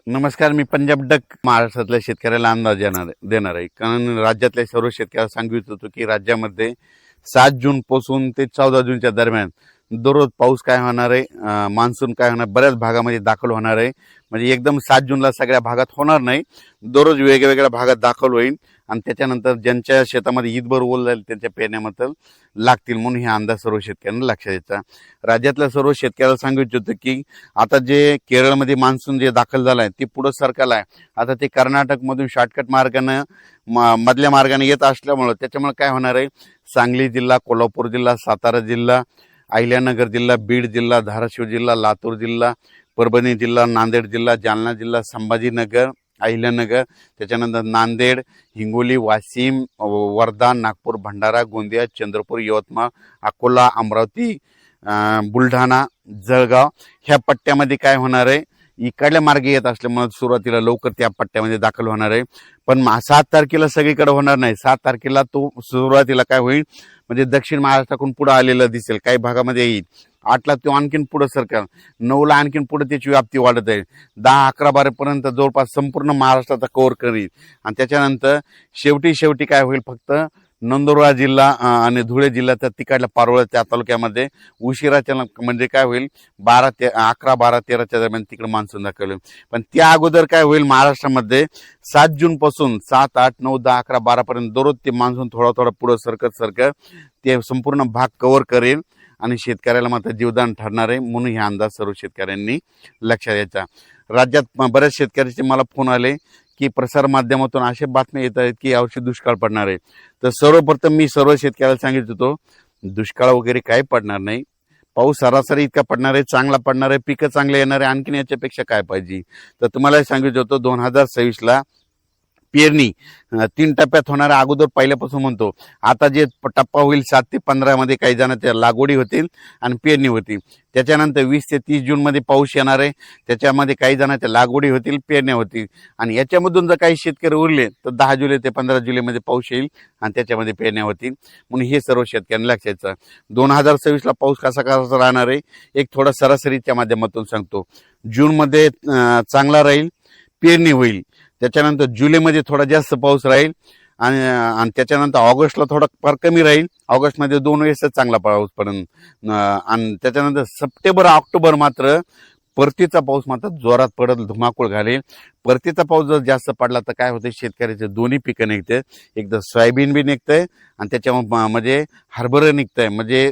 नमस्कार. मी पंजाब डक महाराष्ट्रातल्या शेतकऱ्याला अंदाज देणार आहे. कारण राज्यातल्या सर्व शेतकऱ्याला सांगू इच्छितो की राज्यामध्ये 7 जून पासून ते 14 जूनच्या दरम्यान दररोज पाऊस काय होणार आहे, मान्सून काय होणार, बऱ्याच भागामध्ये दाखल होणार आहे. म्हणजे एकदम 7 जूनला सगळ्या भागात होणार नाही, दररोज वेगवेगळ्या भागात दाखल होईल आणि त्याच्यानंतर ज्यांच्या शेतामध्ये ईदभर ओल जाईल त्यांच्या पेरण्यामध्ये लागतील, म्हणून हे अंदाज सर्व शेतकऱ्यांना लक्षात येतात. राज्यातल्या सर्व शेतकऱ्याला सांगू इच्छितो की आता जे केरळमध्ये मान्सून जे दाखल झालं आहे ते पुढं सरकलं आहे. आता ते कर्नाटकमधून शॉर्टकट मार्गानं मधल्या मार्गाने येत असल्यामुळं त्याच्यामुळे काय होणार आहे, सांगली जिल्हा, कोल्हापूर जिल्हा, सातारा जिल्हा, अहिल्यानगर जिल्हा, बीड जिल्हा, धाराशिव जिल्हा, लातूर जिल्हा, परभणी जिल्हा, नांदेड जिल्हा, जालना जिल्हा, संभाजीनगर, अहिल्यानगर, त्याच्यानंतर नांदेड, हिंगोली, वाशिम, वर्धा, नागपूर, भंडारा, गोंदिया, चंद्रपूर, यवतमाळ, अकोला, अमरावती, बुलढाणा, जळगाव ह्या पट्ट्यामध्ये काय होणार आहे, इकडल्या मार्गे येत असल्यामुळे सुरुवातीला लवकर त्या पट्ट्यामध्ये दाखल होणार आहे. पण 7 तारखेला सगळीकडे होणार नाही. 7 तारखेला तो सुरुवातीला काय होईल, म्हणजे दक्षिण महाराष्ट्राकडून पुढे आलेलं दिसेल, काही भागामध्ये येईल. 8ला तो आणखीन पुढे सरकेल, 9ला आणखीन पुढे त्याची व्याप्ती वाढत आहे, 10, 11, 12 पर्यंत जवळपास संपूर्ण महाराष्ट्राचा कव्हर करील. आणि त्याच्यानंतर शेवटी काय होईल, फक्त नंदुरबार जिल्हा आणि धुळे जिल्ह्याच्या तिकडल्या पारोळ्या त्या तालुक्यामध्ये उशिराच्या म्हणजे काय होईल, 11, 12, 13च्या दरम्यान तिकडे मान्सून दाखल होईल. पण त्या अगोदर काय होईल, महाराष्ट्रामध्ये 7 जून पासून 7, 8, 9, 10, 11, 12 पर्यंत दररोज ते मान्सून थोडा पुढे सरकत ते संपूर्ण भाग कव्हर करेल आणि शेतकऱ्याला मात्र जीवदान ठरणार आहे. म्हणून हे अंदाज सर्व शेतकऱ्यांनी लक्षात घ्यायचा. राज्यात बऱ्याच शेतकऱ्यांचे मला फोन आले की प्रसार माध्यमातून अशा बातम्या येत आहेत की यावर्षी दुष्काळ पडणार आहे. तर सर्वप्रथम मी सर्व शेतकऱ्याला सांगितलं होतो, दुष्काळ वगैरे काही पडणार नाही. पाऊस सरासरी इतका पडणार आहे, चांगला पडणार आहे, पिकं चांगले येणार आहे, आणखीन याच्यापेक्षा काय पाहिजे. तर तुम्हाला सांगितलं होतं 2026ला पेरणी 3 टप्प्यात होणार. अगोदर पहिल्यापासून म्हणतो, आता जे टप्पा होईल 7 ते 15 मध्ये काही जणांच्या लागवडी होतील आणि पेरणी होतील. त्याच्यानंतर 20 ते 30 जून मध्ये पाऊस येणार आहे, त्याच्यामध्ये काही जणांच्या लागवडी होतील, पेरण्या होतील. आणि याच्यामधून जर काही शेतकरी उरले तर 10 जुलै ते 15 जुलैमध्ये पाऊस येईल आणि त्याच्यामध्ये पेरण्या होतील. म्हणून हे सर्व शेतकऱ्यांना लक्षात घ्यायचं. 2026ला पाऊस कसा राहणार आहे, एक थोडा सरासरीच्या माध्यमातून सांगतो. जूनमध्ये चांगला राहील, पेरणी होईल. त्याच्यानंतर जुलैमध्ये थोडा जास्त पाऊस राहील आणि त्याच्यानंतर ऑगस्टला थोडा फार कमी राहील. ऑगस्टमध्ये 2 वेळेसच चांगला पाऊस पडेल. आणि त्याच्यानंतर सप्टेंबर, ऑक्टोबर मात्र परतीचा पाऊस मात्र जोरात पडत धुमाकूळ घालेल. परतीचा पाऊस जर जास्त पडला तर काय होते, शेतकऱ्याचे दोन्ही पिकं निघते. एकदा सोयाबीन बी निघतंय आणि त्याच्या म्हणजे हरभरा निघतंय, म्हणजे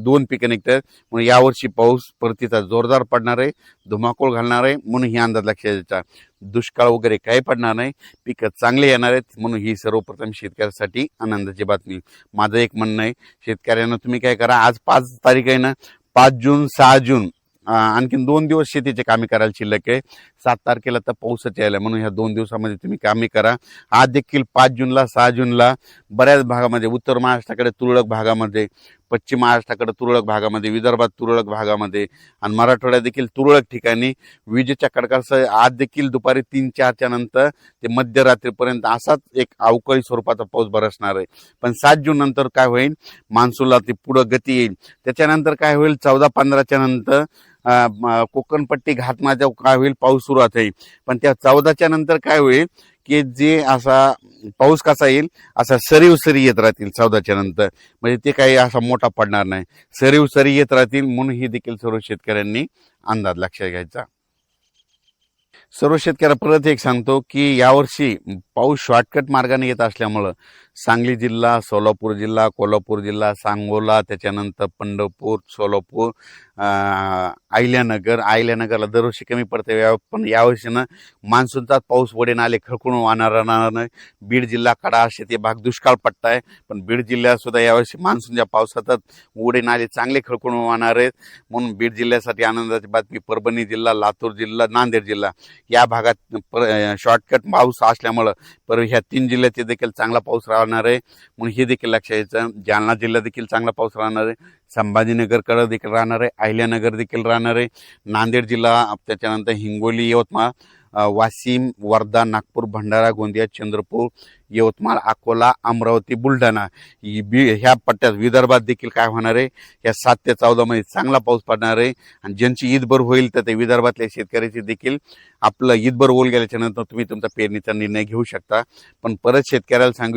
2 पिकं निघतात. म्हणून यावर्षी पाऊस परतीचा जोरदार पडणार आहे, धुमाकूळ घालणार आहे. म्हणून ही अंदाज लक्षात द्यायचा. दुष्काळ वगैरे काही पडणार नाही, पिकं चांगले येणार आहेत. म्हणून ही सर्वप्रथम शेतकऱ्यासाठी आनंदाची बातमी. माझं एक म्हणणं आहे, शेतकऱ्यांना तुम्ही काय करा, आज 5 तारीख आहे ना, 5 जून, 6 जून आणखीन 2 दिवस शेतीचे कामे करायला शिल्लक आहे. 7 तारखेला तर पाऊसच यायला, म्हणून ह्या 2 दिवसामध्ये तुम्ही कामे करा. आज देखील 5 जूनला, 6 जूनला बऱ्याच भागामध्ये, उत्तर महाराष्ट्राकडे तुरळक भागामध्ये, पश्चिम महाराष्ट्राकडे तुरळक भागामध्ये, विदर्भात तुरळक भागामध्ये आणि मराठवाड्यात देखील तुरळक ठिकाणी विजेच्या कडकडाटासह आज देखील दुपारी 3-4च्या नंतर ते मध्यरात्रीपर्यंत असाच एक अवकाळी स्वरूपाचा पाऊस बरसणार आहे. पण 7 जून नंतर काय होईल, मान्सूनला ते पुढं गती येईल. त्याच्यानंतर काय होईल, 14-15च्या नंतर कोकणपट्टी घाटमार्गावर काय होईल, पाऊस सुरुवात होईल. पण त्या 14च्या नंतर काय होईल की जे असा पाऊस कसा येईल, असा सरी येत राहतील 14च्या नंतर. म्हणजे ते काही असा मोठा पडणार नाही, सरी येत राहतील. म्हणून ही देखील सर्व शेतकऱ्यांनी अंदाज लक्षात घ्यायचा. सर्व शेतकऱ्याला परत एक सांगतो की यावर्षी पाऊस शॉर्टकट मार्गाने येत असल्यामुळं सांगली जिल्हा, सोलापूर जिल्हा, कोल्हापूर जिल्हा, सांगोला, त्याच्यानंतर पंढरपूर, सोलापूर, अहिल्यानगरला दरवर्षी कमी पडते. पण यावर्षीनं मान्सूनचा पाऊस वडे नाले खळखळून वाहणार नाही. बीड जिल्हा, कडा असे ते भाग दुष्काळ पट्टा आहे. पण बीड जिल्ह्यात सुद्धा यावर्षी मान्सूनच्या पावसातच वडे नाले चांगले खळखळून वाहणार आहेत. म्हणून बीड जिल्ह्यासाठी आनंदाची बातमी. परभणी जिल्हा, लातूर जिल्हा, नांदेड जिल्हा या भागात शॉर्टकट पाऊस असल्यामुळं ह्या 3 जिल्ह्यात देखील चांगला पाऊस राहणार आहे. म्हणून हे देखील लक्षात घ्यायचं. जालना जिल्हा देखील चांगला पाऊस राहणार आहे. संभाजीनगरकडे देखील राहणार आहे, अहिल्यानगर देखील राहणार आहे, नांदेड जिल्हा, त्याच्यानंतर हिंगोली, यवतमाळ, वाशिम, वर्धा, नागपूर, भंडारा, गोंदिया, चंद्रपूर, यवतमाळ, अकोला, अमरावती, बुलढाणा ह्या पट्ट्यात विदर्भात देखील काय होणार आहे, या 7 ते 14 मध्ये चांगला पाऊस पडणार आहे. आणि ज्यांची ईदभर होईल तर ते विदर्भातल्या शेतकऱ्याची देखील आपलं ईदभर होईल गेल्याच्या नंतर तुम्ही तुमचा पेरणीचा निर्णय घेऊ शकता. पण परत शेतकऱ्याला सांगू